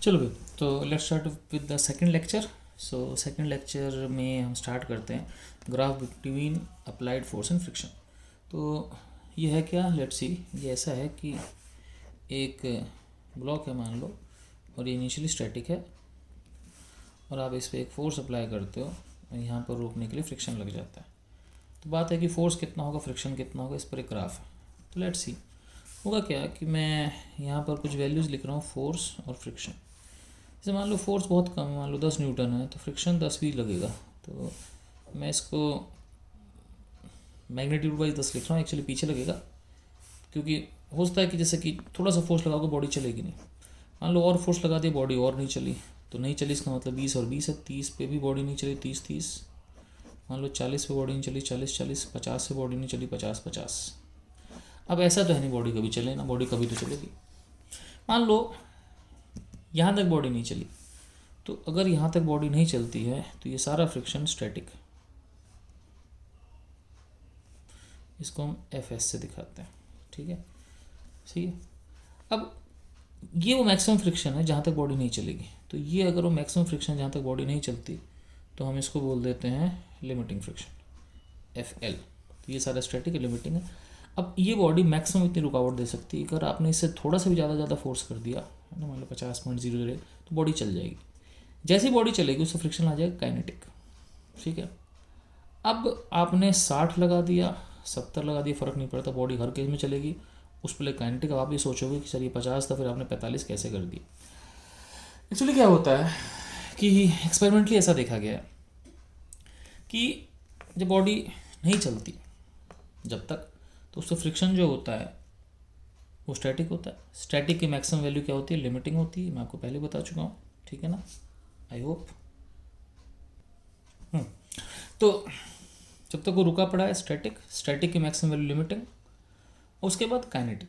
चलो भाई, तो let's start with the second lecture. So second lecture में हम स्टार्ट करते हैं graph between applied force and friction. तो ये है क्या, लेट्स सी। ये ऐसा है कि एक ब्लॉक है मान लो, और ये इनिशियली स्टैटिक है, और आप इस पर एक फोर्स अप्लाई करते हो और यहाँ पर रोकने के लिए फ्रिक्शन लग जाता है। तो बात है कि फोर्स कितना होगा, फ्रिक्शन कितना होगा, इस पर एक ग्राफ है। तो लेट्स सी होगा क्या कि मैं यहाँ पर कुछ वैल्यूज़ लिख रहा हूँ, फोर्स और फ्रिक्शन। जैसे मान लो फोर्स बहुत कम है, मान लो 10 न्यूटन है, तो फ्रिक्शन 10 भी लगेगा। तो मैं इसको मैग्नीट्यूड वाइज 10 लिख रहा हूँ, एक्चुअली पीछे लगेगा, क्योंकि होता है कि जैसे कि थोड़ा सा फोर्स लगाओगे बॉडी चलेगी नहीं। मान लो और फोर्स लगा दिया, बॉडी और नहीं चली, तो नहीं चली इसका मतलब 20 और 20 है, 30 पे भी बॉडी नहीं चली, 30 30। मान लो 40 पे बॉडी नहीं चली, 40 40, 50 से बॉडी नहीं चली, 50 50। अब ऐसा तो है नहीं बॉडी कभी चले ना, बॉडी कभी तो चलेगी। मान लो यहाँ तक बॉडी नहीं चली, तो अगर यहाँ तक बॉडी नहीं चलती है तो ये सारा फ्रिक्शन स्टैटिक, इसको हम एफ एस से दिखाते हैं, ठीक है, सही है। अब ये वो मैक्सिमम फ्रिक्शन है जहाँ तक बॉडी नहीं चलेगी, तो ये अगर वो मैक्सिमम फ्रिक्शन जहाँ तक बॉडी नहीं चलती, तो हम इसको बोल देते हैं लिमिटिंग फ्रिक्शन, एफ एल। तो ये सारा स्टैटिक है, लिमिटिंग है। अब ये बॉडी मैक्सिमम इतनी रुकावट दे सकती है, अगर आपने इससे थोड़ा सा भी ज़्यादा फोर्स कर दिया है ना, मान लो 50.00, तो बॉडी चल जाएगी। जैसी बॉडी चलेगी उससे फ्रिक्शन आ जाएगा काइनेटिक, ठीक है। अब आपने 60 लगा दिया, 70 लगा दिया, फ़र्क नहीं पड़ता, बॉडी हर केस में चलेगी, उस पर काइनेटिक। अब आप ये सोचोगे कि सर ये 50 था, फिर आपने 45 कैसे कर दिया। एक्चुअली क्या होता है कि एक्सपेरिमेंटली ऐसा देखा गया है कि जब बॉडी नहीं चलती जब तक, तो उससे फ्रिक्शन जो होता है वो स्टैटिक होता है। स्टैटिक की मैक्सिमम वैल्यू क्या होती है, लिमिटिंग होती है, मैं आपको पहले बता चुका हूँ, ठीक है ना, आई होप। तो जब तक वो रुका पड़ा है स्टैटिक, स्टैटिक की मैक्सिमम वैल्यू लिमिटिंग, उसके बाद काइनेटिक।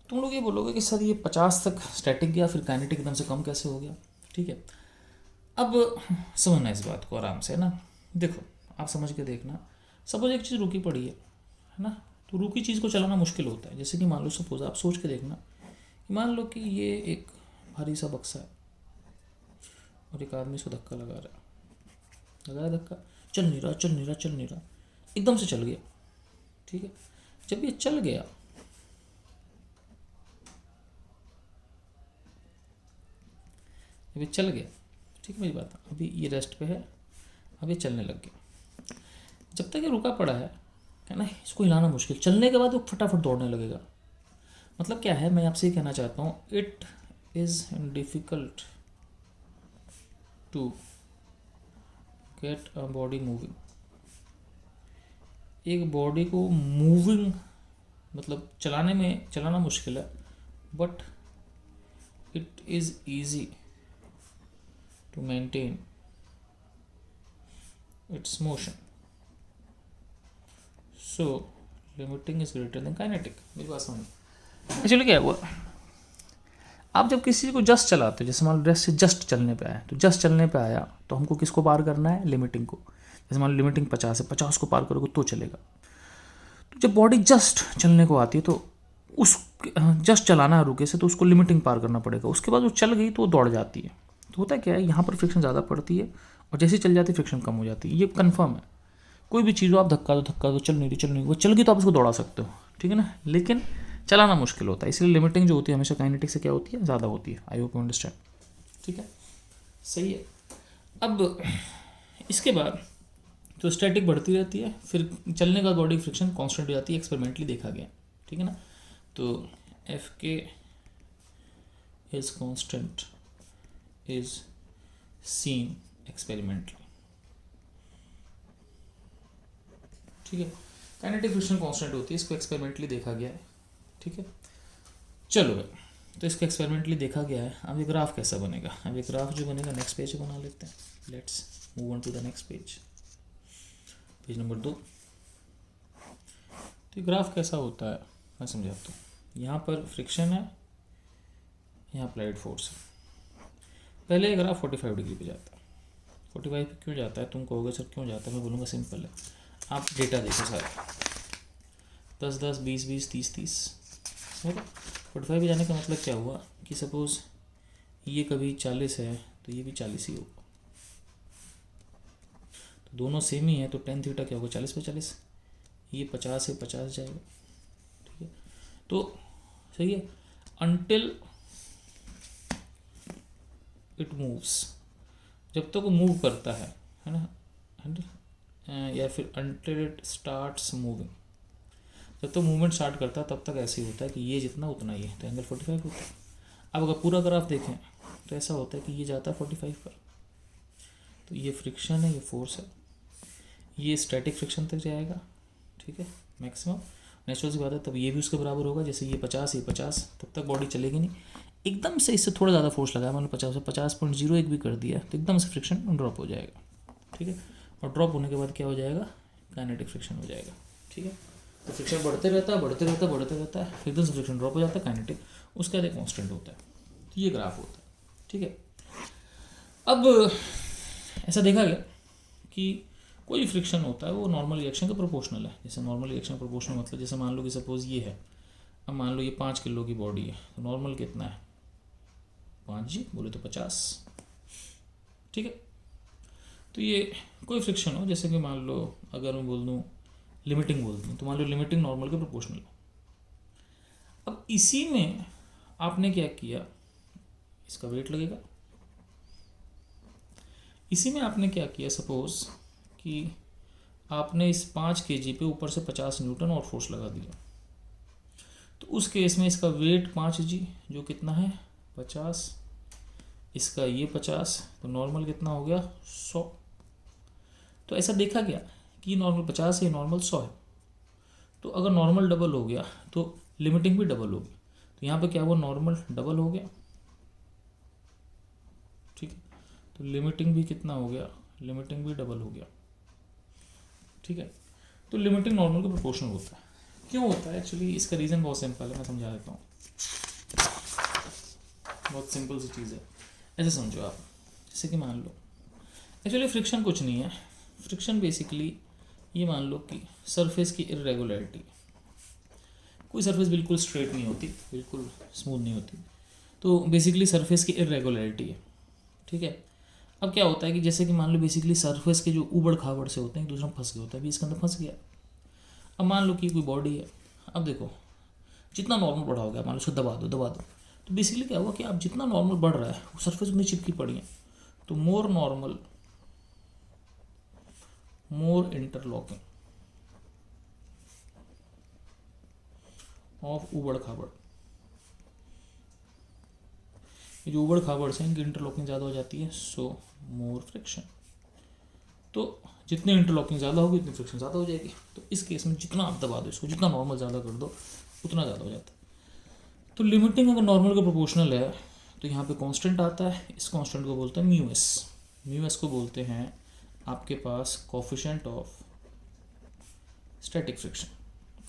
तुम लोग ये बोलोगे कि सर ये 50 तक स्टैटिक गया, फिर काइनेटिक एकदम से कम कैसे हो गया, ठीक है। अब समझना इस बात को आराम से, है ना। देखो आप समझ के देखना, सपोज एक चीज़ रुकी पड़ी है ना, तो रुकी चीज़ को चलाना मुश्किल होता है। जैसे कि मान लो सपोज आप सोच के देखना, मान लो कि ये एक भारी सा बक्सा है और एक आदमी इसको धक्का लगा रहा है, लगाया धक्का, चल नहीं रहा चल नहीं रहा चल नहीं रहा, एकदम से चल गया, ठीक है। जब ये चल गया, जब ये चल गया, ठीक है मेरी बात, अभी ये रेस्ट पे है, अब ये चलने लग गया। जब तक ये रुका पड़ा है ना, इसको हिलाना मुश्किल, चलने के बाद वो फटाफट दौड़ने लगेगा। मतलब क्या है, मैं आपसे ये कहना चाहता हूँ, it is difficult to get a body moving. एक बॉडी को मूविंग मतलब चलाना मुश्किल है, but it is easy to maintain its motion. So limiting is greater than kinetic. मेरी बात समझ। एक्चुअली क्या हुआ, आप जब किसी को जस्ट चलाते हो, जैसे मान लो रेस्ट से जस्ट चलने पे आया, तो जस्ट चलने पे आया तो हमको किसको पार करना है, लिमिटिंग को। जैसे मान लो लिमिटिंग 50 है, 50 को पार करोगे तो चलेगा। तो जब बॉडी जस्ट चलने को आती है, तो उस जस्ट चलाना है रुके से, तो उसको लिमिटिंग पार करना पड़ेगा। उसके बाद वो चल गई तो वो दौड़ जाती है। तो होता है क्या है, यहाँ पर फ्रिक्शन ज़्यादा पड़ती है, और जैसे चल जाती है फ्रिक्शन कम हो जाती है। ये कन्फर्म है। कोई भी चीज़ हो, आप धक्का दो, चल नहीं रही, वो चल गई तो आप उसको दौड़ा सकते हो, ठीक है ना, लेकिन चलाना मुश्किल होता है। इसलिए लिमिटिंग जो होती है हमेशा काइनेटिक से क्या होती है, ज़्यादा होती है। आई होप यू अंडरस्टैंड, ठीक है, सही है। अब इसके बाद तो स्टैटिक बढ़ती रहती है, फिर चलने का बॉडी फ्रिक्शन कांस्टेंट हो जाती है, एक्सपेरिमेंटली देखा गया, ठीक है ना। तो एफ के is constant is seen experimentally, ठीक है। काइनेटिक फ्रिक्शन कांस्टेंट होती है, इसको एक्सपेरिमेंटली देखा गया है, ठीक है। चलो तो इसको एक्सपेरिमेंटली देखा गया है। अब ये ग्राफ कैसा बनेगा, अब ये ग्राफ जो बनेगा नेक्स्ट पेज बना लेते हैं। Let's move on to the next page, page number 2। तो ग्राफ कैसा होता है मैं समझाता हूँ। यहाँ पर फ्रिक्शन है, यहाँ अप्लाइड फोर्स है। पहले ग्राफ 45 डिग्री पे जाता है। 45 पे क्यों जाता है, तुम कहोगे सर क्यों जाता है, मैं बोलूँगा सिंपल है। आप डेटा देखो सारे, 10 10 20 20 30 30, है ना। 45 पे जाने का मतलब क्या हुआ कि सपोज़ ये कभी 40 है तो ये भी 40 ही होगा, तो दोनों सेम ही है, तो टेन थीटा क्या होगा 40 पे 40, ये 50 है 50 जाएगा, ठीक है। तो सही है, अनटिल इट मूव्स, जब तक वो मूव करता है ना, या फिर अनटिल इट स्टार्ट्स मूविंग, जब तक मूवमेंट स्टार्ट करता है तब तक ऐसे ही होता है कि ये जितना उतना ही है, तो एंगल 45 होता है। अब अगर पूरा ग्राफ देखें तो ऐसा होता है कि ये जाता है 45 पर, तो ये फ्रिक्शन है, ये फोर्स है, ये स्टैटिक फ्रिक्शन तक जाएगा, ठीक है, मैक्सिमम। नेचुरल सी बात है, तब ये भी उसके बराबर होगा, जैसे ये 50 ये 50, तब तक बॉडी चलेगी नहीं। एकदम से इससे थोड़ा ज़्यादा फोर्स लगाया, मान लो 50 से 50.01 भी कर दिया, तो एकदम से फ्रिक्शन ड्रॉप हो जाएगा, ठीक है। और ड्रॉप होने के बाद क्या हो जाएगा, काइनेटिक फ्रिक्शन हो जाएगा, ठीक है। तो फ्रिक्शन बढ़ते रहता है बढ़ते रहता है बढ़ते रहता है, फिर एकदम से फ्रिक्शन ड्रॉप हो जाता है, काइनेटिक उसका एक कांस्टेंट होता है, तो ये ग्राफ होता है, ठीक है। अब ऐसा देखा गया कि कोई फ्रिक्शन होता है वो नॉर्मल रिएक्शन के प्रोपोर्शनल है। जैसे नॉर्मल रिएक्शन प्रोपोर्शनल मतलब जैसे मान लो कि सपोज ये है, अब मान लो ये 5 किलो की बॉडी है, तो नॉर्मल कितना है 5G, बोले तो 50, ठीक है। तो ये कोई फ्रिक्शन हो, जैसे कि मान लो अगर मैं बोल दूँ लिमिटिंग बोल दूँ, तो मान लो लिमिटिंग नॉर्मल के प्रोपोर्शनल हो। अब इसी में आपने क्या किया, इसका वेट लगेगा, इसी में आपने क्या किया, सपोज कि आपने इस 5 kg पे ऊपर से 50 न्यूटन और फोर्स लगा दिया, तो उस केस में इसका वेट 5G जो कितना है 50, इसका ये 50, तो नॉर्मल कितना हो गया 100। तो ऐसा देखा गया कि नॉर्मल 50 है, नॉर्मल 100 है, तो अगर नॉर्मल डबल हो गया तो लिमिटिंग भी डबल होगी, तो यहाँ पे क्या हुआ, नॉर्मल डबल हो गया, ठीक है। तो लिमिटिंग भी कितना हो गया, लिमिटिंग भी डबल हो गया, ठीक है। तो लिमिटिंग नॉर्मल के प्रोपोर्शनल होता है। क्यों होता है एक्चुअली, इसका रीज़न बहुत सिंपल है, मैं समझा देता हूँ। बहुत सिंपल सी चीज़ है, ऐसे समझो आप, जैसे कि मान लो एक्चुअली फ्रिक्शन कुछ नहीं है, फ्रिक्शन बेसिकली ये मान लो कि सरफेस की इरेगुलरिटी, कोई सरफेस बिल्कुल स्ट्रेट नहीं होती, बिल्कुल स्मूथ नहीं होती, तो बेसिकली सरफेस की इरेगुलरिटी है, ठीक है। अब क्या होता है कि जैसे कि मान लो बेसिकली सरफेस के जो उबड़ खाबड़ से होते हैं एक दूसरे में फंस गए होता है, अभी इसके अंदर फंस गया। अब मान लो कि कोई बॉडी है, अब देखो जितना नॉर्मल बढ़ा हो गया, मान लो उसको दबा दो, तो बेसिकली क्या हुआ कि आप जितना नॉर्मल बढ़ रहा है वो सरफेस उतनी चिपकी पड़ी है, तो मोर नॉर्मल मोर इंटरलॉकिंग ऑफ उबड़ खाबड़, ये जो उबड़ खाबड़ से इनकी इंटरलॉकिंग ज़्यादा हो जाती है, सो मोर फ्रिक्शन। तो जितनी इंटरलॉकिंग ज़्यादा होगी उतनी फ्रिक्शन ज़्यादा हो जाएगी, तो इस केस में जितना आप दबा दो इसको, जितना नॉर्मल ज़्यादा कर दो उतना ज़्यादा हो जाता है। तो लिमिटिंग अगर नॉर्मल का प्रोपोर्शनल है तो यहाँ पे कांस्टेंट आता है, इस कांस्टेंट को बोलते हैं म्यू एस को बोलते हैं आपके पास कोफिशिएंट ऑफ स्टैटिक फ्रिक्शन।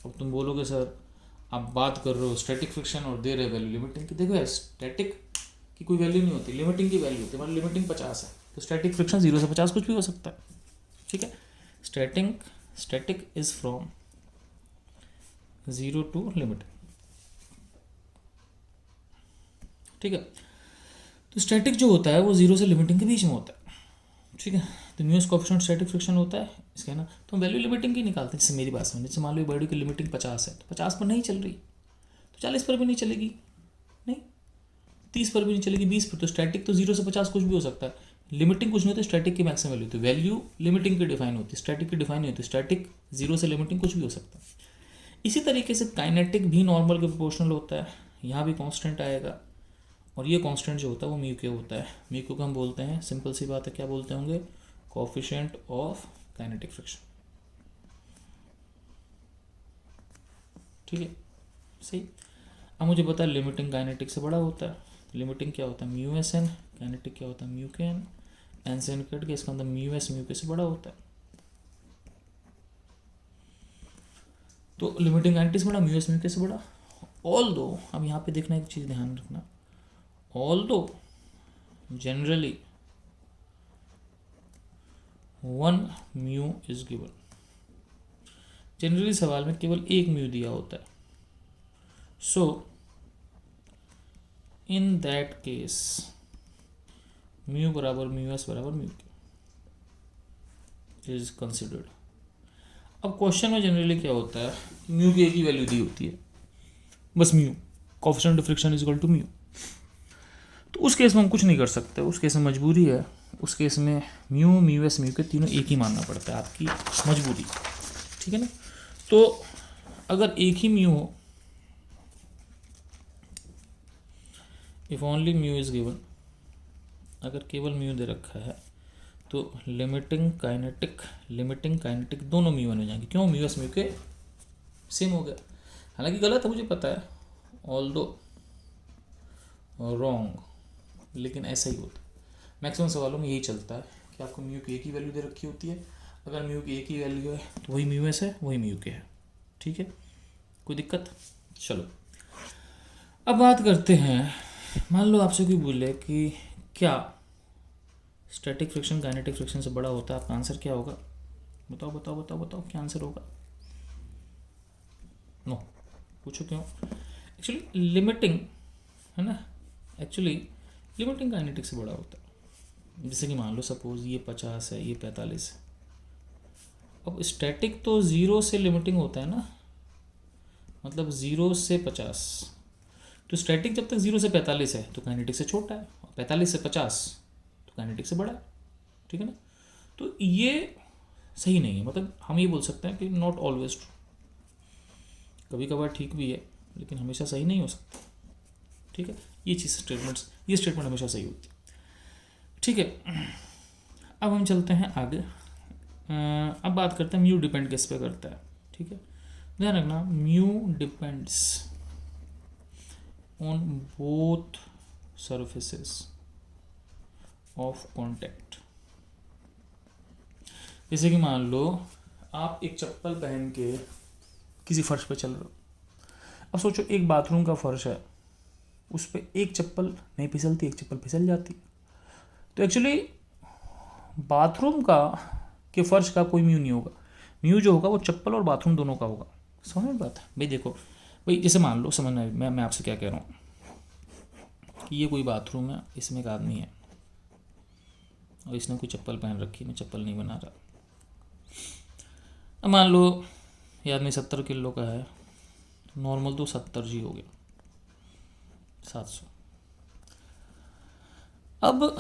अब तुम बोलोगे सर आप बात कर रहे हो स्टैटिक फ्रिक्शन और दे रहे वैल्यू लिमिटिंग की, देखो यार स्टैटिक की कोई वैल्यू नहीं होती, लिमिटिंग की वैल्यू होती है। मतलब लिमिटिंग 50 है तो स्टैटिक फ्रिक्शन 0 से 50 कुछ भी हो सकता है, ठीक है। Static is from 0 to limiting, ठीक है। तो स्टैटिक जो होता है वो 0 से लिमिटिंग के बीच में होता है, ठीक है। तो म्यू कोएफिशिएंट स्टैटिक फ्रिक्शन होता है इसका, है ना। तो हम वैल्यू लिमिटिंग की निकालते हैं, जैसे मेरी बात समझ, जैसे मान लो बॉडी की लिमिटिंग 50 है, तो 50 पर नहीं चल रही तो 40 पर भी नहीं चलेगी, नहीं 30 पर भी नहीं चलेगी, 20 पर। तो स्टैटिक तो 0 से 50 कुछ भी हो सकता है, लिमिटिंग कुछ नहीं होती, स्टैटिक की मैक्सिमम वैल्यू होती है। वैल्यू लिमिटिंग की डिफाइन होती है, स्टैटिक की डिफाइन नहीं होती। स्टैटिक 0 से लिमिटिंग कुछ भी हो सकता है। इसी तरीके से काइनेटिक भी नॉर्मल के प्रोपोर्शनल होता है, यहाँ भी कांस्टेंट आएगा, और ये कांस्टेंट जो होता है वो म्यू के होता है। म्यू को हम बोलते हैं, सिंपल सी बात है, क्या बोलते होंगे, कोएफिशिएंट ऑफ काइनेटिक फ्रिक्शन, ठीक है, सही। अब मुझे पता है लिमिटिंग काइनेटिक से बड़ा होता है, लिमिटिंग क्या होता है म्यू एस एन, काइनेटिक क्या होता है म्यू के एन से एन कट के, इसका अंदर म्यू एस म्यू के से बड़ा होता है। तो लिमिटिंग काइनेटिक से बड़ा, म्यू एस म्यू के से बड़ा। ऑल दो, अब यहाँ पे देखना एक चीज़ ध्यान रखना, ऑल दो generally 1 mu is given, generally सवाल में केवल एक म्यू दिया होता है। सो इन दैट केस म्यू बराबर म्यू एस बराबर म्यू के इज कंसिडर्ड। अब क्वेश्चन में जनरली क्या होता है, म्यू की एक ही वैल्यू दी होती है, बस mu, coefficient of friction is equal to mu. तो उस केस में हम कुछ नहीं कर सकते, उस केस में मजबूरी है, उस केस में म्यू म्यू एस म्यू के तीनों एक ही मानना पड़ता है, आपकी मजबूरी, ठीक है ना। तो अगर एक ही म्यू हो, if only mu is given, अगर केवल म्यू दे रखा है तो लिमिटिंग काइनेटिक दोनों म्यू हो जाएंगे। क्यों? म्यू एस म्यू के सेम हो गया। हालांकि गलत है मुझे पता है, ऑल्दो रॉन्ग, लेकिन ऐसा ही होता है। मैक्सिमम सवालों में यही चलता है कि आपको म्यू की एक ही वैल्यू दे रखी होती है, अगर म्यू की एक ही वैल्यू है तो वही म्यू एस है, वही म्यू के है, ठीक है, कोई दिक्कत। चलो अब बात करते हैं, मान लो आपसे कोई बोले कि क्या स्टैटिक फ्रिक्शन काइनेटिक फ्रिक्शन से बड़ा होता है, आपका आंसर क्या होगा? बताओ बताओ बताओ बताओ, क्या आंसर होगा? नो। पूछो क्यों? एक्चुअली लिमिटिंग है ना, एक्चुअली लिमिटिंग काइनेटिक से बड़ा होता है। जैसे कि मान लो सपोज ये 50 है, ये 45 है। अब स्टैटिक तो 0 से लिमिटिंग होता है ना, मतलब 0 से 50। तो स्टैटिक जब तक 0 से 45 है तो काइनेटिक से छोटा है, और 45 से 50 तो काइनेटिक से बड़ा है, ठीक है ना। तो ये सही नहीं है, मतलब हम ये बोल सकते हैं कि नॉट ऑलवेज ट्रू, कभी कभार ठीक भी है लेकिन हमेशा सही नहीं हो सकता, ठीक है। ये स्टेटमेंट हमेशा सही होती है, ठीक है। अब हम चलते हैं आगे। अब बात करते हैं म्यू डिपेंड किस पे करता है, ठीक है। ध्यान रखना, mu depends on both surfaces of contact. जैसे कि मान लो आप एक चप्पल पहन के किसी फर्श पे चल रहे हो। अब सोचो एक बाथरूम का फर्श है, उस पर एक चप्पल नहीं फिसलती, एक चप्पल फिसल जाती। तो एक्चुअली बाथरूम का के फर्श का कोई म्यू नहीं होगा, म्यू जो होगा वो चप्पल और बाथरूम दोनों का होगा। समझ में बात है भाई? देखो भाई, जैसे मान लो, समझना मैं आपसे क्या कह रहा हूँ कि ये कोई बाथरूम है, इसमें एक आदमी है और इसने कोई चप्पल पहन रखी, मैं चप्पल नहीं बना रहा। अब मान लो ये आदमी 70 किलो का है, तो नॉर्मल तो 70 जी हो गया, 700। अब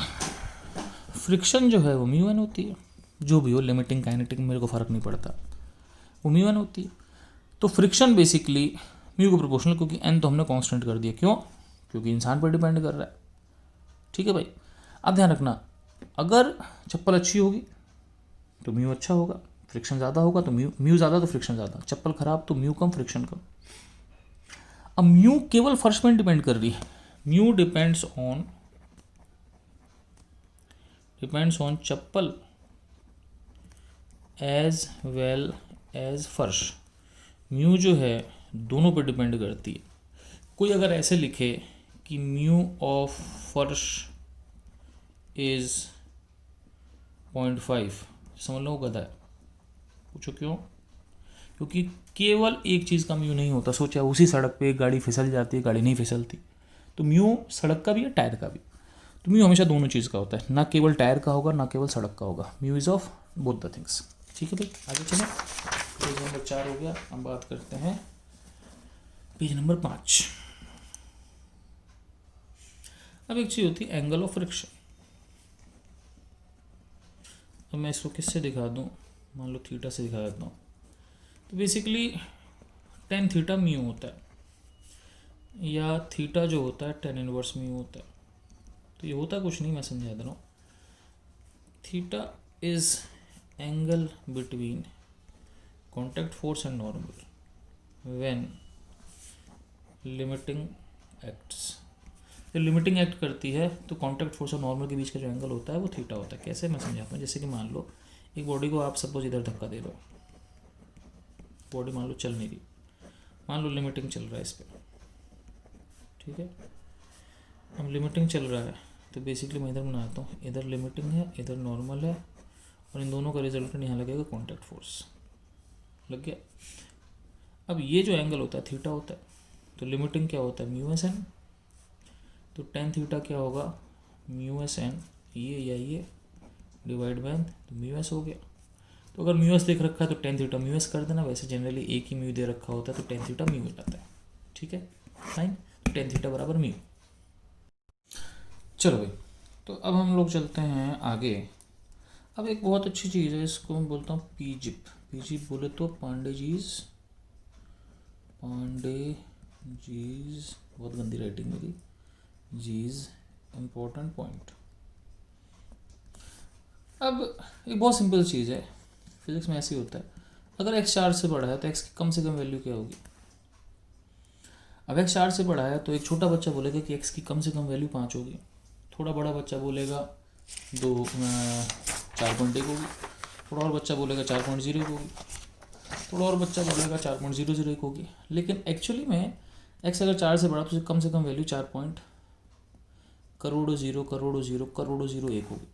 फ्रिक्शन जो है वो म्यू एन होती है, जो भी हो, लिमिटिंग काइनेटिक मेरे को फ़र्क नहीं पड़ता, वो म्यू एन होती है। तो फ्रिक्शन बेसिकली म्यू को प्रोपोर्शनल, क्योंकि एन तो हमने कांस्टेंट कर दिया। क्यों? क्योंकि इंसान पर डिपेंड कर रहा है, ठीक है भाई। अब ध्यान रखना, अगर चप्पल अच्छी होगी तो म्यू अच्छा होगा, फ्रिक्शन ज़्यादा होगा तो म्यू ज़्यादा तो फ्रिक्शन ज़्यादा, चप्पल खराब तो म्यू कम फ्रिक्शन कम। अब म्यू केवल फर्श पर डिपेंड कर रही है, म्यू डिपेंड्स ऑन चप्पल एज वेल एज फर्श। म्यू जो है दोनों पर डिपेंड करती है। कोई अगर ऐसे लिखे कि म्यू ऑफ फर्श इज 0.5, समझ लो गधा है। पूछो क्यों? क्योंकि केवल एक चीज़ का म्यू नहीं होता। सोचा उसी सड़क पे एक गाड़ी फिसल जाती है, गाड़ी नहीं फिसलती, तो म्यू सड़क का भी है, टायर का भी। तो म्यू हमेशा दोनों चीज़ का होता है, ना केवल टायर का होगा ना केवल सड़क का होगा। Mu is of both the things, ठीक है भाई। आगे चलें, पेज नंबर 4 हो गया। हम बात करते हैं पेज नंबर 5। अब एक चीज़ होती है एंगल ऑफ फ्रिक्शन। अब मैं इसको किससे दिखा दूँ? मान लो थीटा से दिखा देता हूँ। तो बेसिकली tan थीटा म्यू होता है, या थीटा जो होता है tan इनवर्स म्यू होता है। तो ये होता कुछ नहीं, मैं समझा दे रहा हूँ। Theta is angle between contact force and normal when limiting acts. जब लिमिटिंग एक्ट करती है तो कॉन्टैक्ट फोर्स और नॉर्मल के बीच का जो एंगल होता है वो थीटा होता है। कैसे, मैं समझाता हूँ। जैसे कि मान लो एक बॉडी को आप सपोज इधर धक्का दे रहे हो, बॉडी मान लो चल नहीं रही, मान लो लिमिटिंग चल रहा है इस पर, ठीक है। अब लिमिटिंग चल रहा है तो बेसिकली मैं इधर बनाता हूँ, इधर लिमिटिंग है, इधर नॉर्मल है, और इन दोनों का रिजल्टेंट यहाँ लगेगा कॉन्टैक्ट फोर्स, लग गया। अब ये जो एंगल होता है थीटा होता है, तो लिमिटिंग क्या होता है म्यू एस एन, तो tan थीटा क्या होगा म्यू एस एन ये या ये डिवाइड बाय तो म्यू एस हो गया। तो अगर म्यू एस देख रखा है तो टेन थीटा म्यू एस कर देना, वैसे जनरली एक ही म्यू दे रखा होता है तो टेन थीटा म्यू हो जाता है। ठीक है, फाइन। तो टेन थीटा बराबर म्यू। चलो भाई, तो अब हम लोग चलते हैं आगे। अब एक बहुत अच्छी चीज़ है, इसको मैं बोलता हूँ पीजिप। पीजिप बोले तो पांडेजीज, बहुत गंदी राइटिंग मेरी, जीज इम्पोर्टेंट पॉइंट। अब एक बहुत सिंपल चीज़ है, फिजिक्स में ऐसे ही होता है, अगर x 4 से बड़ा है तो x की कम से कम वैल्यू क्या होगी। अब x 4 से बड़ा है तो एक छोटा बच्चा बोलेगा कि x की कम से कम वैल्यू 5 होगी, थोड़ा बड़ा बच्चा बोलेगा 4.1 होगी, थोड़ा और बच्चा बोलेगा 4.01 होगी, थोड़ा और बच्चा बोलेगा 4.001 होगी। लेकिन एक्चुअली में x अगर 4 से बड़ा तो कम से कम वैल्यू 4 करोड़ों जीरो करोड़ों 1 होगी।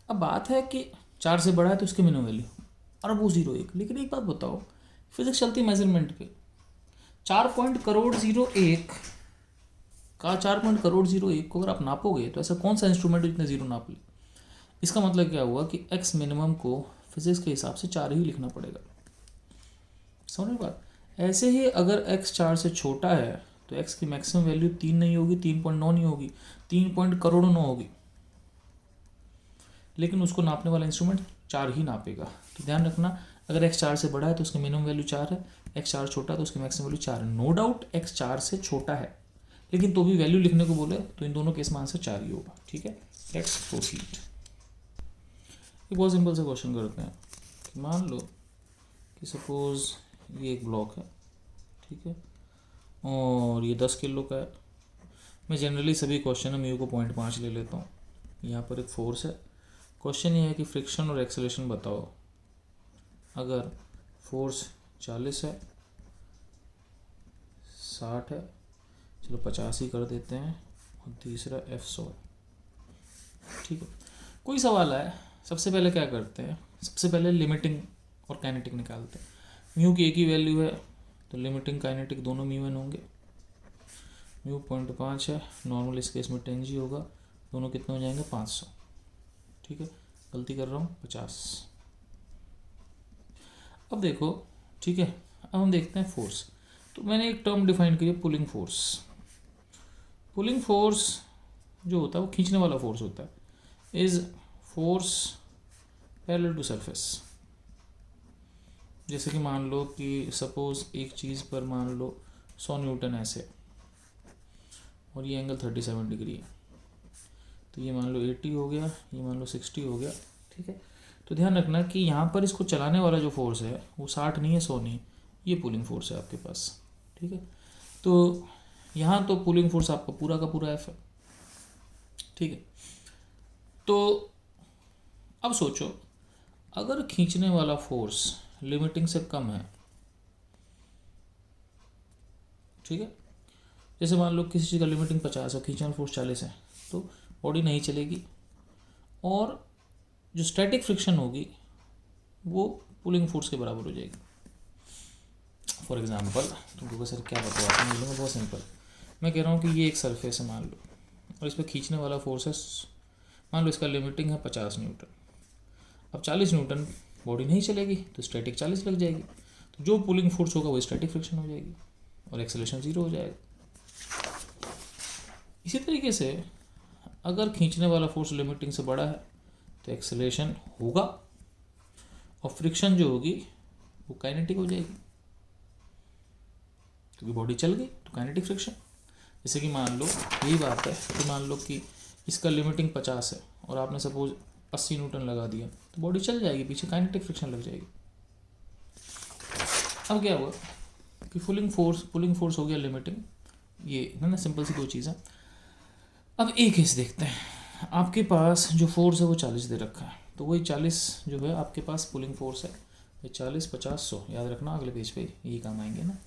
अब बात है कि 4 से बड़ा है तो उसकी मिनिमम वैल्यू अरबों 0.1। लेकिन एक बात बताओ, फिजिक्स चलती है मेजरमेंट पे। 4.01 का 4.01 को अगर आप नापोगे तो ऐसा कौन सा इंस्ट्रूमेंट जितने जीरो नाप ले। इसका मतलब क्या हुआ कि x मिनिमम को फिजिक्स के हिसाब से 4 ही लिखना पड़ेगा। समझ में बात। ऐसे ही अगर x 4 से छोटा है तो x की मैक्सिमम वैल्यू 3 नहीं होगी, 3.9 नहीं होगी, 3 करोड़ 9 होगी। लेकिन उसको नापने वाला इंस्ट्रूमेंट 4 ही नापेगा। तो ध्यान रखना, अगर x 4 से बड़ा है तो उसकी मिनिमम वैल्यू 4 है, x 4 छोटा है तो उसकी मैक्सिमम वैल्यू 4 है। नो डाउट x 4 से छोटा है, लेकिन तो भी वैल्यू लिखने को बोले तो इन दोनों केस में आंसर 4 ही होगा। ठीक है, लेट्स प्रोसीड। एक बहुत सिंपल सा क्वेश्चन करते हैं कि मान लो कि सपोज ये एक ब्लॉक है, ठीक है, और ये 10 किलो का है। मैं जनरली सभी क्वेश्चन में म्यू को 0.5 ले लेता हूँ। यहाँ पर एक फोर्स है। क्वेश्चन ये है कि फ्रिक्शन और एक्सेलरेशन बताओ। अगर फोर्स 40 है, 60 है, चलो 50 ही कर देते हैं, और तीसरा F100 है। ठीक है, कोई सवाल आए, सबसे पहले क्या करते हैं, सबसे पहले लिमिटिंग और काइनेटिक निकालते हैं। म्यू की एक ही वैल्यू है तो लिमिटिंग काइनेटिक दोनों म्यू एन होंगे। म्यू 0.5 है, नॉर्मल इस केस में 10 g होगा, दोनों कितने हो जाएंगे 500। ठीक है, गलती कर रहा हूँ 50। अब देखो, ठीक है, अब हम देखते हैं फोर्स। तो मैंने एक टर्म डिफाइन की है, पुलिंग फोर्स। पुलिंग फोर्स जो होता है वो खींचने वाला फोर्स होता है, is force parallel to surface. जैसे कि मान लो कि सपोज एक चीज़ पर मान लो 100 न्यूटन ऐसे, और ये एंगल 37 डिग्री है, तो ये मान लो 80 हो गया, ये मान लो 60 हो गया। ठीक है, तो ध्यान रखना कि यहाँ पर इसको चलाने वाला जो फोर्स है वो 60 नहीं है, 100 नहीं, ये पुलिंग फोर्स है आपके पास। ठीक है, तो यहाँ तो पुलिंग फोर्स आपका पूरा का पूरा F है। ठीक है, तो अब सोचो, अगर खींचने वाला फोर्स लिमिटिंग से कम है, ठीक है, जैसे मान लो किसी चीज़ का लिमिटिंग 50 है, खींचने वाला फोर्स 40 है, तो बॉडी नहीं चलेगी, और जो स्टैटिक फ्रिक्शन होगी वो पुलिंग फोर्स के बराबर हो जाएगी। फॉर एग्जांपल तुमको सर क्या बताया, मैं बोलूँगा बहुत सिंपल। मैं कह रहा हूँ कि ये एक सरफेस है मान लो, और इस पर खींचने वाला फोर्स है, मान लो इसका लिमिटिंग है 50 न्यूटन। अब 40 न्यूटन, बॉडी नहीं चलेगी तो स्टैटिक 40 लग जाएगी, तो जो पुलिंग फोर्स होगा वो स्टैटिक फ्रिक्शन हो जाएगी, और एक्सेलरेशन 0 हो जाएगा। इसी तरीके से अगर खींचने वाला फोर्स लिमिटिंग से बड़ा है तो एक्सेलरेशन होगा, और फ्रिक्शन जो होगी वो काइनेटिक हो जाएगी, क्योंकि बॉडी चल गई तो काइनेटिक फ्रिक्शन। जैसे कि मान लो यही बात है कि मान लो कि इसका लिमिटिंग 50 है और आपने सपोज 80 न्यूटन लगा दिया, तो बॉडी चल जाएगी, पीछे काइनेटिक फ्रिक्शन लग जाएगी। अब क्या हुआ कि पुलिंग फोर्स हो गया लिमिटिंग, ये है ना, सिंपल सी दो चीज़ है। अब एक केस देखते हैं, आपके पास जो फोर्स है वो 40 दे रखा है, तो वही 40 जो है आपके पास पुलिंग फोर्स है, 40 50 100 याद रखना, अगले पेज पे यही काम आएंगे ना।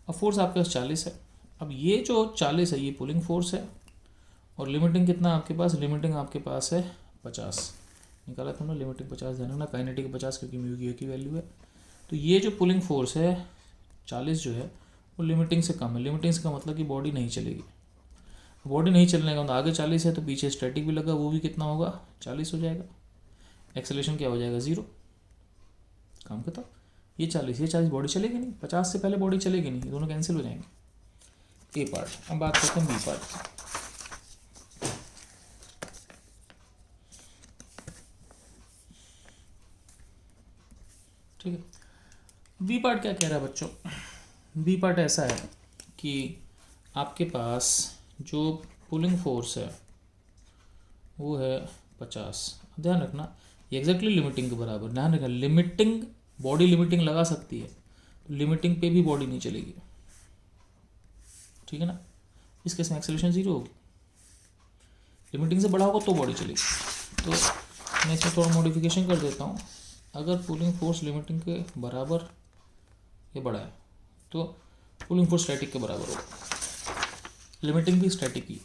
अब फोर्स आपके पास 40 है, अब ये जो 40 है ये पुलिंग फोर्स है, और लिमिटिंग कितना आपके पास, लिमिटिंग आपके पास है 50 निकाला तुमने, लिमिटिंग 50 ध्यान रखना, काइनेटिक 50 क्योंकि म्यू की एक ही वैल्यू है। तो ये जो पुलिंग फोर्स है 40 जो है वो लिमिटिंग से कम है। लिमिटिंग से का मतलब कि बॉडी नहीं चलेगी, बॉडी नहीं चलने का, तो आगे 40 है तो पीछे स्टैटिक भी लगा, वो भी कितना होगा 40 हो जाएगा। एक्सेलरेशन क्या हो जाएगा 0, काम खत्म। ये 40 बॉडी चलेगी नहीं, 50 से पहले बॉडी चलेगी नहीं, ये दोनों कैंसिल हो जाएंगे। ए पार्ट। अब बात करते हैं बी पार्ट की। ठीक है, बी पार्ट क्या कह रहा है बच्चों? बी पार्ट ऐसा है कि आपके पास जो पुलिंग फोर्स है वो है 50। ध्यान रखना ये एग्जैक्टली लिमिटिंग के बराबर। ध्यान रखना लिमिटिंग, बॉडी लिमिटिंग लगा सकती है, तो लिमिटिंग पे भी बॉडी नहीं चलेगी, ठीक है ना। इस केस में एक्सेलरेशन 0 होगी, लिमिटिंग से बड़ा होगा तो बॉडी चलेगी। तो मैं इसमें थोड़ा मॉडिफिकेशन कर देता हूँ। अगर पुलिंग फोर्स लिमिटिंग के बराबर ये बड़ा है तो पुलिंग फोर्स स्टैटिक के बराबर होगा, लिमिटिंग भी स्टैटिक ही।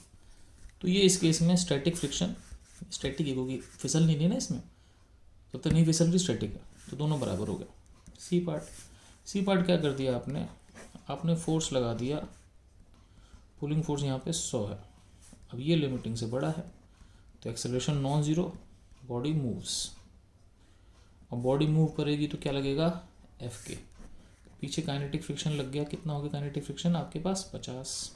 तो ये इस केस में स्टैटिक फ्रिक्शन स्टैटिक ही होगी, फिसल नहीं है ना इसमें, तब तक नहीं फिसल रही स्टैटिक है, तो दोनों बराबर हो गए। सी पार्ट क्या कर दिया आपने फोर्स लगा दिया, पुलिंग फोर्स यहाँ पे 100 है। अब ये लिमिटिंग से बड़ा है तो acceleration non zero, body moves. और बॉडी मूव करेगी तो क्या लगेगा एफ के। पीछे काइनेटिक फ्रिक्शन लग गया, कितना हो गया काइनेटिक फ्रिक्शन आपके पास 50।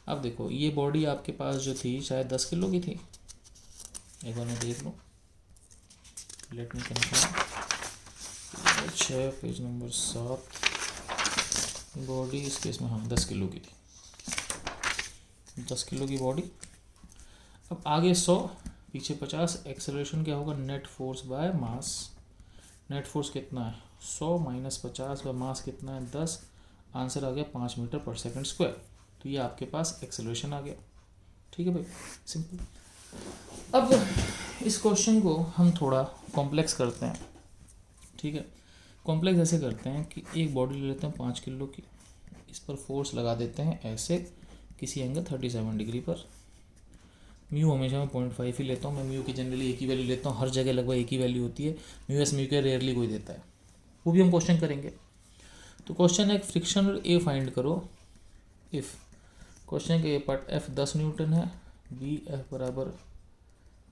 अब देखो ये बॉडी आपके पास जो थी शायद 10 किलो की थी, एक बार मैं देख लूँ, let me confirm. 6 page number 7, body इस केस में हाँ 10 किलो की थी, 10 किलो की बॉडी। अब आगे 100 पीछे 50, एक्सेलरेशन क्या होगा net force by mass. Net force कितना है 100 माइनस 50 बाय मास कितना है 10, आंसर आ गया 5 मीटर पर सेकंड स्क्वायर। तो ये आपके पास एक्सेलरेशन आ गया, ठीक है भाई, सिंपल। अब इस क्वेश्चन को हम थोड़ा कॉम्प्लेक्स करते हैं, ठीक है। कॉम्प्लेक्स ऐसे करते हैं कि एक बॉडी ले लेते हैं 5 किलो की, इस पर फोर्स लगा देते हैं ऐसे किसी एंगल 37 डिग्री पर। म्यू हमेशा मैं 0.5 ही लेता हूँ, मैं म्यू की जनरली एक ही वैल्यू लेता हूँ, हर जगह लगभग एक ही वैल्यू होती है, म्यू एस म्यू के रेयरली कोई देता है, वो भी हम क्वेश्चन करेंगे। तो क्वेश्चन है फ्रिक्शन ए फाइंड करो इफ़, क्वेश्चन के ए पार्ट एफ 10 न्यूटन है, बी एफ बराबर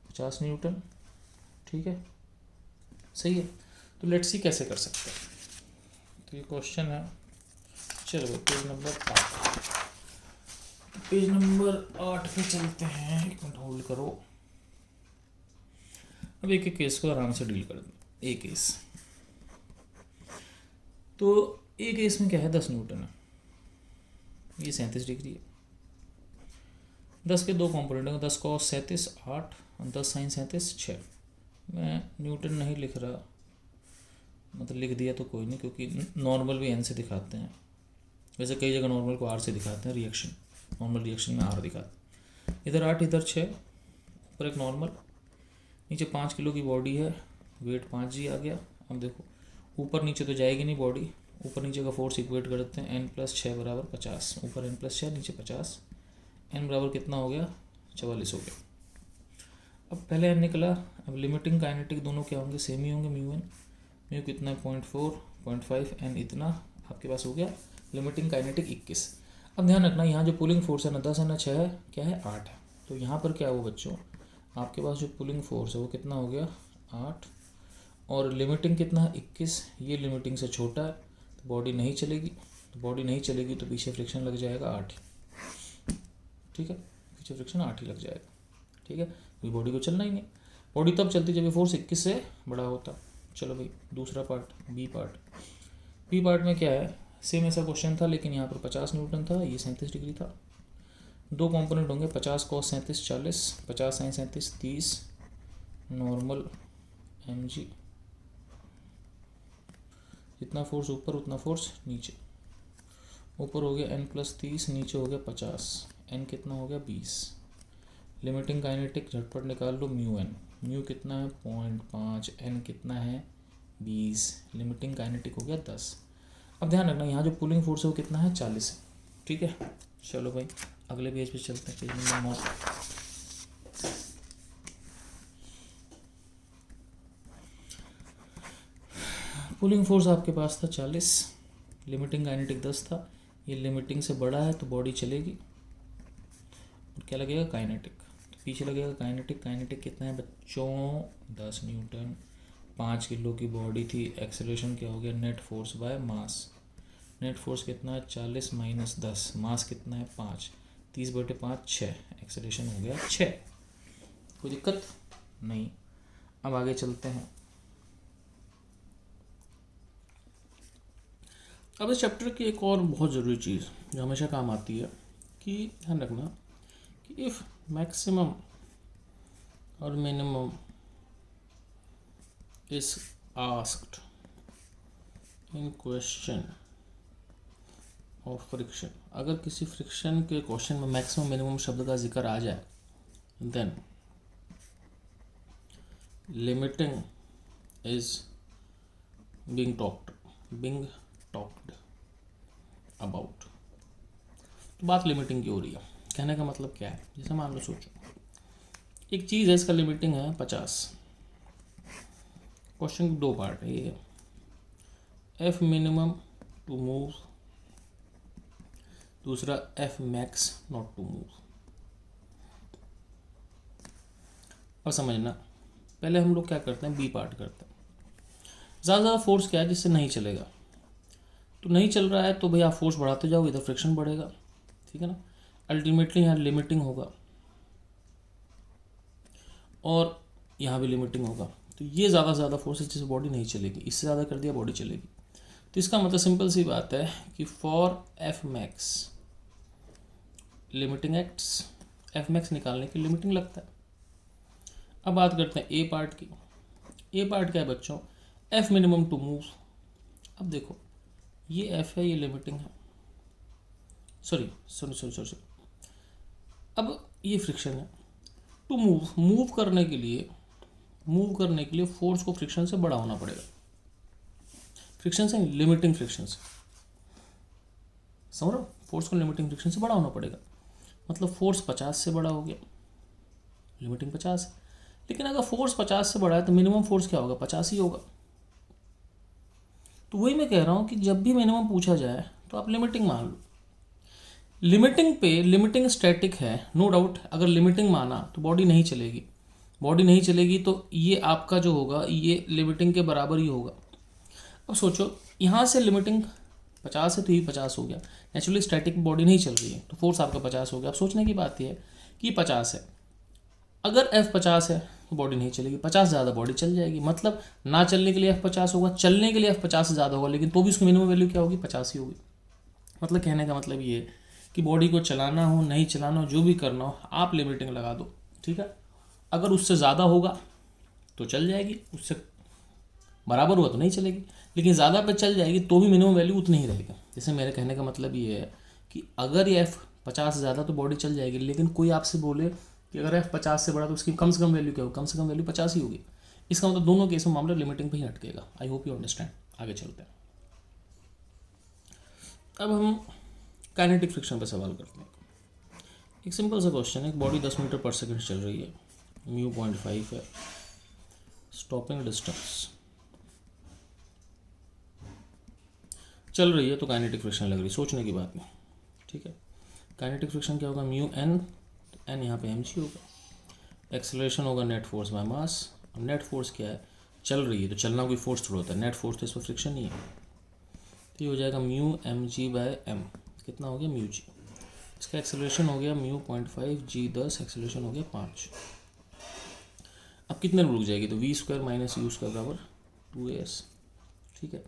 50 न्यूटन, ठीक है, सही है। तो लेट्स सी कैसे कर सकते हैं। तो ये क्वेश्चन है, चलो भाई पेज नंबर 8, पेज नंबर 8 पे चलते हैं, एक मिनट होल्ड करो। अब एक एक केस को आराम से डील कर दें। एक केस, तो एक केस में क्या है 10 न्यूटन है, ये 37 डिग्री है, 10 के दो कॉम्पोनेंट हैं, 10 cos 37 8 और 10 sin 37 6। मैं न्यूटन नहीं लिख रहा, मतलब लिख दिया तो कोई नहीं, क्योंकि नॉर्मल भी n से दिखाते हैं, वैसे कई जगह नॉर्मल को r से दिखाते हैं, रिएक्शन नॉर्मल रिएक्शन में r दिखाते हैं। इधर 8 इधर 6, ऊपर एक नॉर्मल, नीचे 5 किलो की बॉडी है, वेट 5g आ गया। अब देखो ऊपर नीचे तो जाएगी नहीं बॉडी, ऊपर नीचे का फोर्स इक्वेट करते हैं, n+6 बराबर 50, ऊपर n+6 नीचे 50, n बराबर कितना हो गया 44 हो गया। अब पहले n निकला, अब लिमिटिंग काइनेटिक दोनों क्या होंगे सेम ही होंगे, म्यू कितना है 0.4 0.5, n इतना आपके पास हो गया, लिमिटिंग काइनेटिक 21। अब ध्यान रखना यहाँ जो पुलिंग फोर्स है ना 10 है ना 6 है, क्या है 8 है, तो यहाँ पर क्या हो बच्चों आपके पास जो पुलिंग फोर्स है वो कितना हो गया 8, और लिमिटिंग कितना है 21, ये लिमिटिंग से छोटा है तो बॉडी नहीं चलेगी, तो बॉडी नहीं चलेगी तो पीछे फ्रिक्शन लग जाएगा 8, ठीक है, पीछे फ्रिक्शन 8 ही लग जाएगा, ठीक है, क्योंकि बॉडी को चलना ही नहीं, बॉडी तब चलती जब ये फोर्स 21 से बड़ा होता। चलो भाई दूसरा पार्ट बी पार्ट में क्या है, सेम ऐसा क्वेश्चन था लेकिन यहाँ पर 50 न्यूटन था, ये 37 डिग्री था, दो कंपोनेंट होंगे 50 cos 37 40, 50 sin 37 30, नॉर्मल mg, जितना फोर्स ऊपर उतना फोर्स नीचे, ऊपर हो गया n+30, नीचे हो गया 50, n कितना हो गया 20। लिमिटिंग काइनेटिक झटपट निकाल लो, म्यू कितना है 0.5, n कितना है 20, लिमिटिंग काइनेटिक हो गया 10। अब ध्यान रखना यहाँ जो पुलिंग फोर्स है वो कितना है 40 है, ठीक है। चलो भाई अगले पेज पे चलते हैं, पेज नंबर 9। पुलिंग फोर्स आपके पास था 40, लिमिटिंग काइनेटिक 10 था, ये लिमिटिंग से बड़ा है तो बॉडी चलेगी, और क्या लगेगा, काइनेटिक। तो पीछे लगेगा काइनेटिक। काइनेटिक कितना है बच्चों, 10 न्यूटन। 5 किलो की बॉडी थी, एक्सेलरेशन क्या हो गया, net force by mass. Net force कितना है, 40 माइनस 10, मास कितना है 5, 30/5 6, एक्सेलरेशन हो गया 6। कोई दिक्कत नहीं। अब आगे चलते हैं। अब इस चैप्टर की एक और बहुत ज़रूरी चीज़ जो हमेशा काम आती है कि ध्यान रखना कि इफ़ मैक्सिमम और minimum is asked in question of friction, अगर किसी फ्रिक्शन के क्वेश्चन में मैक्सिमम मिनिमम शब्द का जिक्र आ जाए, then limiting is being talked about। तो बात लिमिटिंग की हो रही है। कहने का मतलब क्या है, जैसे मान लो सोचो एक चीज़ है, इसका लिमिटिंग है 50। क्वेश्चन के 2 पार्ट है। ये एफ मिनिमम टू मूव, दूसरा F max not to move. और समझना, पहले हम लोग क्या करते हैं, बी पार्ट करते हैं। ज़्यादा फोर्स क्या है जिससे नहीं चलेगा, तो नहीं चल रहा है तो भाई आप फोर्स बढ़ाते जाओ, इधर फ्रिक्शन बढ़ेगा, ठीक है ना। अल्टीमेटली यहाँ लिमिटिंग होगा और यहाँ भी लिमिटिंग होगा। तो ये ज़्यादा से ज़्यादा फोर्स है जिससे बॉडी नहीं चलेगी, इससे ज़्यादा कर दिया बॉडी चलेगी। तो इसका मतलब सिंपल सी बात है कि for F max limiting acts, F max निकालने की लिमिटिंग लगता है। अब बात करते हैं ए पार्ट की। ए पार्ट क्या है बच्चों, एफ मिनिमम टू मूव। अब देखो ये एफ है, ये लिमिटिंग है, सॉरी। अब ये फ्रिक्शन है। टू मूव करने के लिए फोर्स को फ्रिक्शन से बड़ा होना पड़ेगा। फ्रिक्शन से लिमिटिंग फ्रिक्शन से, समझ रहे हो, फोर्स को लिमिटिंग फ्रिक्शन से बड़ा होना पड़ेगा। मतलब फोर्स 50 से बड़ा हो गया, लिमिटिंग 50 है। लेकिन अगर फोर्स 50 से बड़ा है तो मिनिमम फोर्स क्या होगा, 50 ही होगा। तो वही मैं कह रहा हूँ कि जब भी मिनिमम पूछा जाए तो आप लिमिटिंग मान लो। लिमिटिंग स्टैटिक है, नो डाउट। अगर लिमिटिंग माना तो बॉडी नहीं चलेगी, तो ये आपका जो होगा ये लिमिटिंग के बराबर ही होगा। अब सोचो यहाँ से लिमिटिंग 50 है तो ये 50 हो गया। नेचुरली स्टैटिक बॉडी नहीं चल रही है तो फोर्स आपका 50 हो गया। अब सोचने की बात यह है कि 50 है, अगर F 50 है तो बॉडी नहीं चलेगी, 50 ज़्यादा बॉडी चल जाएगी। मतलब ना चलने के लिए F 50 होगा, चलने के लिए F 50 से ज़्यादा होगा, लेकिन तो भी उसकी मिनिमम वैल्यू क्या होगी, 50 ही होगी। मतलब कहने का मतलब ये है कि बॉडी को चलाना हो नहीं चलाना हो, जो भी करना हो, आप लिमिटिंग लगा दो, ठीक है। अगर उससे ज़्यादा होगा तो चल जाएगी, उससे बराबर हुआ तो नहीं चलेगी, लेकिन ज़्यादा पे चल जाएगी तो भी मिनिमम वैल्यू उतनी ही रहेगी। जैसे मेरे कहने का मतलब ये है कि अगर ये F 50 से ज़्यादा तो बॉडी चल जाएगी, लेकिन कोई आपसे बोले कि अगर F 50 से बड़ा तो उसकी कम से कम वैल्यू क्या होगी, कम से कम वैल्यू 50 ही होगी। इसका मतलब दोनों केस में मामला लिमिटिंग पे ही अटकेगा। I hope you understand. आगे चलते हैं। अब हम काइनेटिक फ्रिक्शन पर सवाल करते हैं। एक सिंपल सा क्वेश्चन है, एक बॉडी 10 मीटर पर सेकंड चल रही है, म्यू 0.5 है, स्टॉपिंग डिस्टेंस चल रही है, तो काइनेटिक फ्रिक्शन लग रही है। सोचने की बात नहीं, ठीक है। काइनेटिक फ्रिक्शन क्या होगा, म्यू एन, तो एन यहाँ पे mg होगा। एक्सेलरेशन होगा नेट फोर्स बाय मास। अब नेट फोर्स क्या है, चल रही है तो चलना कोई फोर्स थोड़ा होता है, नेट फोर्स तो इस पर फ्रिक्शन ही है। तो ये हो जाएगा म्यू mg बाय m, कितना हो गया म्यू जी। इसका एक्सेलरेशन हो गया म्यू 0.5, जी 10, एक्सेलरेशन हो गया 5। अब कितने में रुक जाएगी, तो v² माइनस u² बराबर 2as, ठीक है।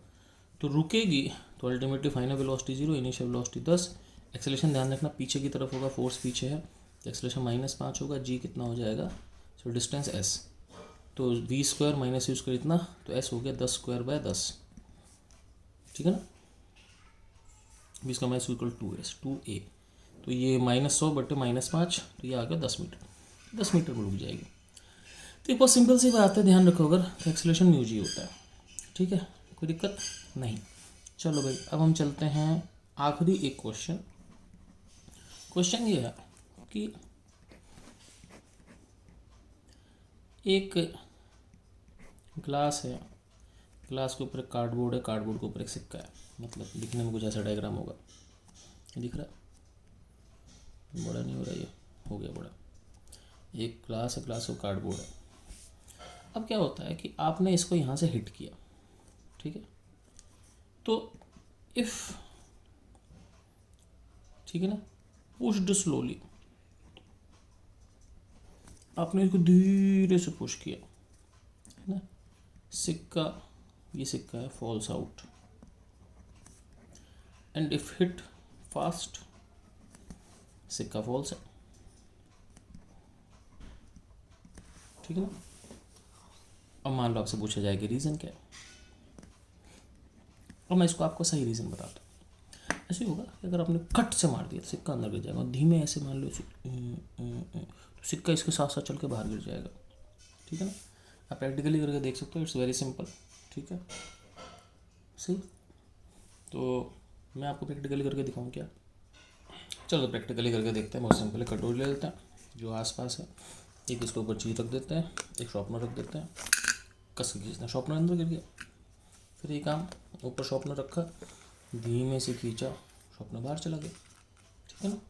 तो रुकेगी तो ultimately final velocity 0, initial velocity 10। Acceleration ध्यान रखना पीछे की तरफ होगा, फोर्स पीछे है, तो एक्सेलरेशन -5 होगा। जी कितना हो जाएगा, सो डिस्टेंस s, तो v² माइनस u² इतना, तो s हो गया 10² / 10, ठीक है ना। 20 का माइनस इक्वल 2s, 2a, तो ये -100 बटे -5, तो ये आ गया 10 मीटर। 10 मीटर में रुक जाएगी। तो एक बहुत सिंपल सी बात है, ध्यान रखो, अगर तो एक्सेलरेशन म्यू जी होता है, ठीक है, कोई दिक्कत नहीं। चलो भाई, अब हम चलते हैं आखिरी एक क्वेश्चन। क्वेश्चन ये है कि एक ग्लास है, ग्लास के ऊपर एक कार्डबोर्ड है, कार्डबोर्ड के ऊपर एक सिक्का है। मतलब दिखने में कुछ ऐसा डायग्राम होगा, दिख रहा है, बड़ा नहीं हो रहा ये, हो गया बड़ा, एक ग्लास है, ग्लास और कार्डबोर्ड है। अब क्या होता है कि आपने इसको यहाँ से हिट किया, ठीक है, तो इफ़, ठीक है ना, पुश्ड स्लोली, आपने इसको धीरे से पुश किया, है ना, सिक्का, ये सिक्का है, falls out, and if hit fast, सिक्का फॉल्स है, ठीक है ना। अब मान लो आपसे पूछा जाए कि रीज़न क्या है, और मैं इसको आपको सही रीज़न बताता हूँ। ऐसे होगा कि अगर आपने कट से मार दिया सिक्का अंदर गिर जाएगा, और धीमे ऐसे मान लो तो सिक्का इसके साथ साथ चल के बाहर गिर जाएगा, ठीक है ना। आप प्रैक्टिकली करके देख सकते हो, इट्स वेरी सिंपल, ठीक है, सही। तो मैं आपको प्रैक्टिकली करके दिखाऊँ क्या? चलो प्रैक्टिकली करके देखते हैं। बहुत सिंपल है, कटोरी ले लेते हैं जो आसपास है, एक इसके ऊपर चीज़ रख देते हैं, एक शॉर्पनर रख देते हैं, कस के खींचना, शॉर्पनर अंदर गिर गया, फिर ये काम, ऊपर शॉर्पनर रखा, धीमे से खींचा, शॉर्पनर बाहर चला गया, ठीक है ना।